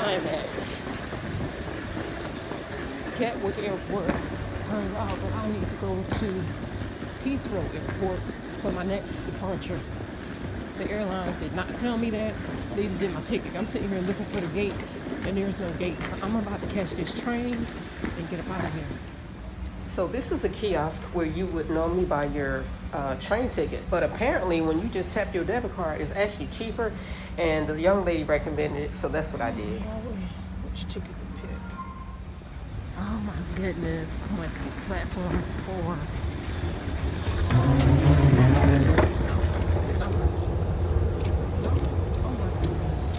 I'm at Gatwick Airport. Turns out that I need to go to Heathrow Airport for my next departure. The airlines did not tell me that. Neither did my ticket. I'm sitting here looking for the gate, and there's no gate. So I'm about to catch this train and get up out of here. So this is a kiosk where you would normally buy your train ticket, but apparently when you just tap your debit card, it's actually cheaper, and the young lady recommended it, so that's what I did. Which ticket to pick? Oh my goodness, I'm at platform 4. Oh my goodness.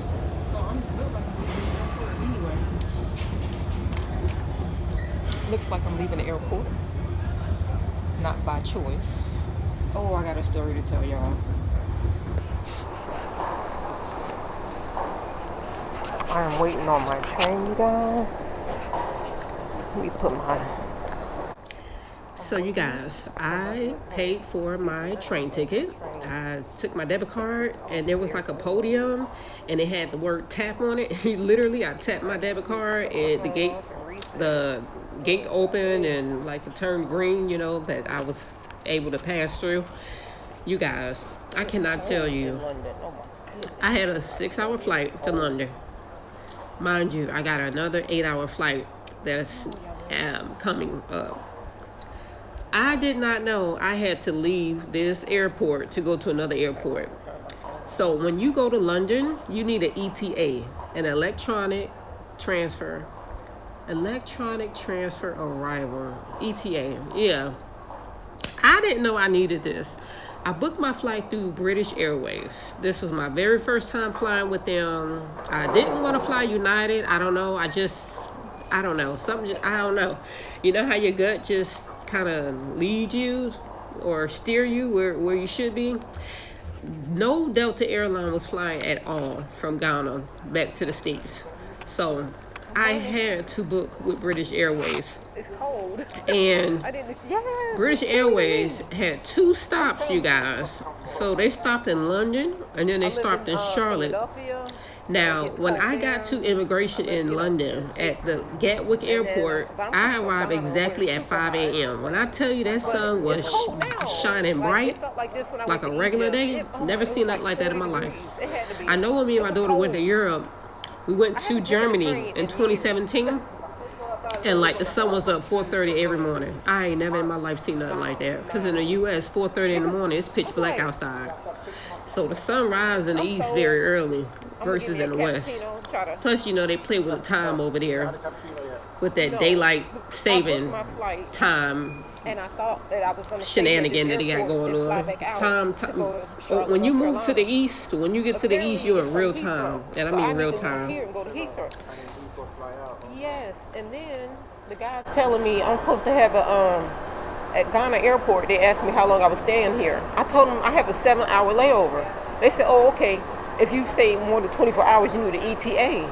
So I'm good like I'm leaving the airport anyway. Looks like I'm leaving the airport. Not by choice. Oh, I got a story to tell y'all. I'm waiting on my train, you guys. Let me put my... So you guys, I paid for my train ticket. I took my debit card and there was like a podium and it had the word tap on it. Literally, I tapped my debit card and the gate opened and like it turned green, you know, that I was able to pass through. You guys, I cannot tell you. I had a 6-hour flight to London. Mind you, I got another 8-hour flight that's coming up. I did not know I had to leave this airport to go to another airport. So when you go to London, you need an ETA, an electronic transfer arrival, ETA. Yeah, I didn't know I needed this. I booked my flight through British Airways. This was my very first time flying with them. I didn't want to fly United. I don't know. I don't know. I don't know. You know how your gut just kind of lead you or steer you where you should be? No Delta airline was flying at all from Ghana back to the States. So I had to book with British Airways. It's cold. And British Airways had 2 stops, you guys. So they stopped in London and then they stopped in Charlotte. Now, when I got to immigration in London at the Gatwick Airport, I arrived exactly at 5 a.m. When I tell you that sun was shining bright, like a regular day, never seen nothing like that in my life. I know when me and my daughter went to Europe, we went to Germany in 2017, and like the sun was up 4:30 every morning. I ain't never in my life seen nothing like that. Because in the U.S., 4:30 in the morning, it's pitch black outside. So the sun rises in the east very early versus in the west. Plus, you know, they play with the time over there with that daylight saving time shenanigan that they got going on. When you move to the east, when you get to the east, you're in real time. And I mean real time. Yes, and then the guy's telling me I'm supposed to have at Ghana Airport, they asked me how long I was staying here. I told them I have a 7-hour layover. They said, oh, okay, if you stay more than 24 hours, you need an ETA.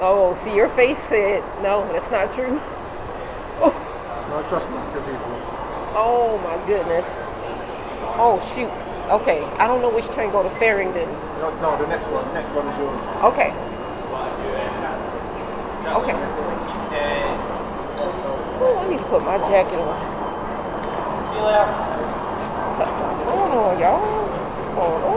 Oh, see, your face said, no, that's not true. No, trust me, good people. Oh, my goodness. Oh, shoot. Okay, I don't know which train go to Farringdon. No, the next one. The next one is yours. Okay. Okay. Oh, I need to put my jacket on. Put my phone on, y'all. What's going on?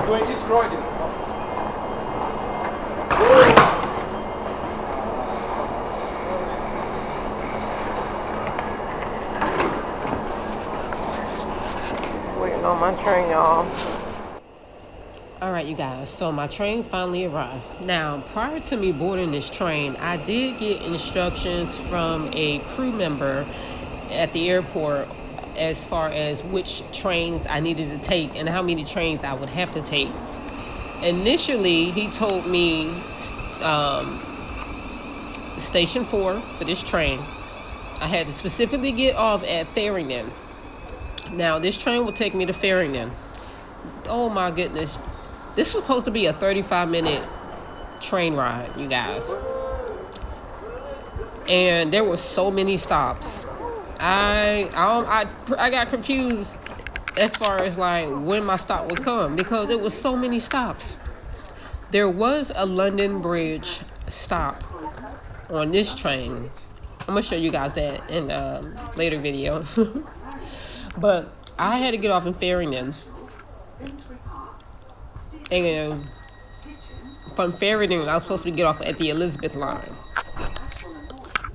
You ain't destroyed it. Waiting on my train, y'all. All right, you guys. So my train finally arrived. Now, prior to me boarding this train, I did get instructions from a crew member at the airport as far as which trains I needed to take and how many trains I would have to take. Initially, he told me station 4 for this train. I had to specifically get off at Farringdon. Now, this train will take me to Farringdon. Oh my goodness. This was supposed to be a 35-minute train ride, you guys. and there were so many stops. I got confused as far as like when my stop would come because there was so many stops. There was a London Bridge stop on this train. I'm gonna show you guys that in later video. But I had to get off in Farringdon, and from Farringdon I was supposed to get off at the Elizabeth line.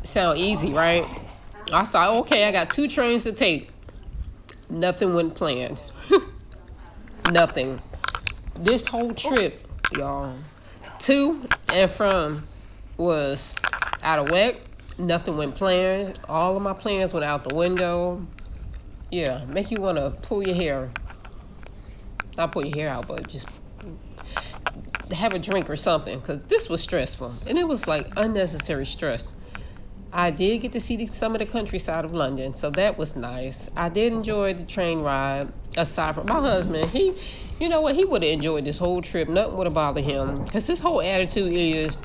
Sound easy, right? I thought, okay, I got 2 trains to take. Nothing went planned. Nothing. This whole trip, y'all, to and from was out of whack. Nothing went planned. All of my plans went out the window. Yeah, make you want to pull your hair. Not pull your hair out, but just have a drink or something, because this was stressful. And it was like unnecessary stress. I did get to see some of the countryside of London, so that was nice. I did enjoy the train ride. Aside from my husband, you know what, he would have enjoyed this whole trip. Nothing would have bothered him, because his whole attitude is,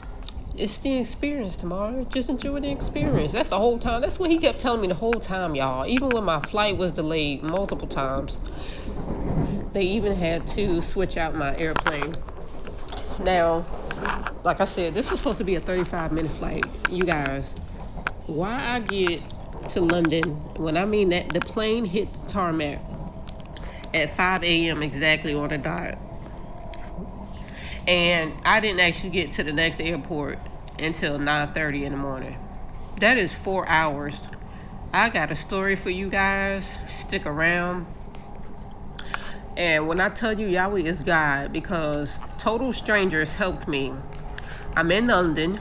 it's the experience, Tamara. Just enjoy the experience. That's the whole time. That's what he kept telling me the whole time, y'all. Even when my flight was delayed multiple times, they even had to switch out my airplane. Now, like I said, this was supposed to be a 35-minute flight. You guys, why I get to London, when I mean that the plane hit the tarmac at 5 a.m. exactly on the dot. And I didn't actually get to the next airport until 9:30 in the morning. That is 4 hours. I got a story for you guys. Stick around. And when I tell you Yahweh is God, because total strangers helped me. I'm in London.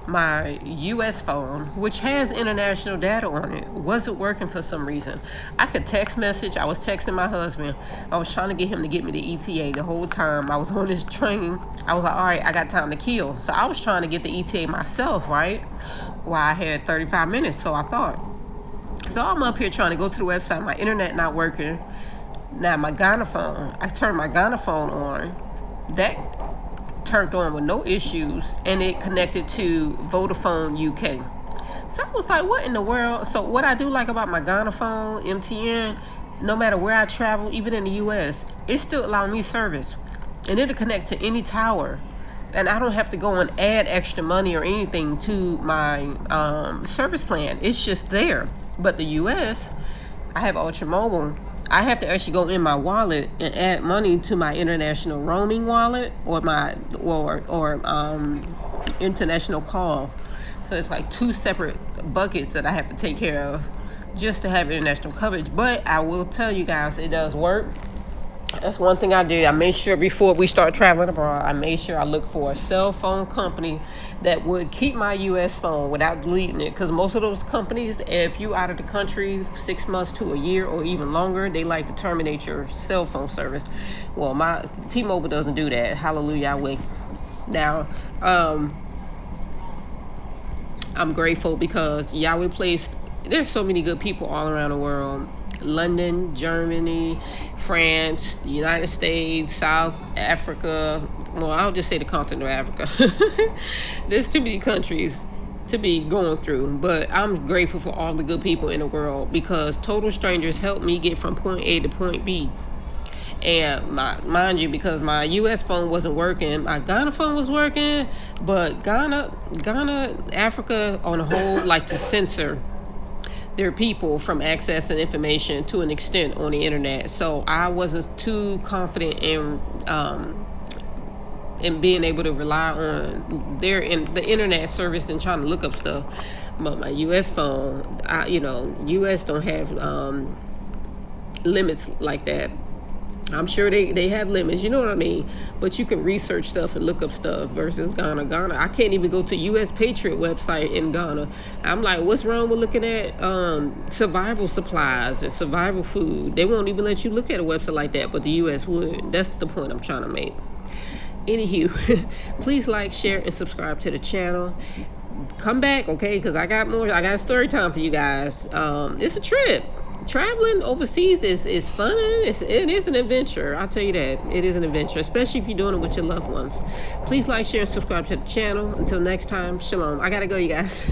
My US phone, which has international data on it, wasn't working for some reason. I could text message. I was texting my husband. I was trying to get him to get me the ETA the whole time I was on this train. I was like, all right, I got time to kill. So I was trying to get the ETA myself, right? Well, I had 35 minutes, so I thought. So I'm up here trying to go to the website. My internet not working. Now my Ghana phone, I turned my Ghana phone on. That turned on with no issues, and it connected to Vodafone UK. So I was like, what in the world? So what I do like about my Ghana phone, MTN, no matter where I travel, even in the US, it still allows me service, and it'll connect to any tower, and I don't have to go and add extra money or anything to my service plan. It's just there. But the US, I have Ultra Mobile. I have to actually go in my wallet and add money to my international roaming wallet or my international calls. So it's like 2 separate buckets that I have to take care of just to have international coverage. But I will tell you guys, it does work. That's one thing I did. I made sure before we start traveling abroad, I made sure I looked for a cell phone company that would keep my U.S. phone without deleting it. Because most of those companies, if you out of the country 6 months to a year or even longer, they like to terminate your cell phone service. Well, my T-Mobile doesn't do that. Hallelujah, Yahweh. Now, I'm grateful because Yahweh placed, there's so many good people all around the world. London, Germany, France, the United States, South Africa. Well, I'll just say the continent of Africa. There's too many countries to be going through, but I'm grateful for all the good people in the world because total strangers helped me get from point A to point B. And mind you, because my US phone wasn't working, my Ghana phone was working, but Ghana, Africa on a whole like to censor their people from accessing information to an extent on the internet. So I wasn't too confident in being able to rely on the internet service and trying to look up stuff. But my US phone, US don't have limits like that. I'm sure they have limits, you know what I mean? But you can research stuff and look up stuff versus Ghana. I can't even go to US Patriot website in Ghana. I'm like, what's wrong with looking at survival supplies and survival food? They won't even let you look at a website like that, but the US would. That's the point I'm trying to make. Anywho, please like, share, and subscribe to the channel. Come back, okay? Because I got a story time for you guys. It's a trip. Traveling overseas is fun. It is an adventure. I'll tell you that. It is an adventure, especially if you're doing it with your loved ones. Please like, share, and subscribe to the channel. Until next time, shalom. I gotta go, you guys.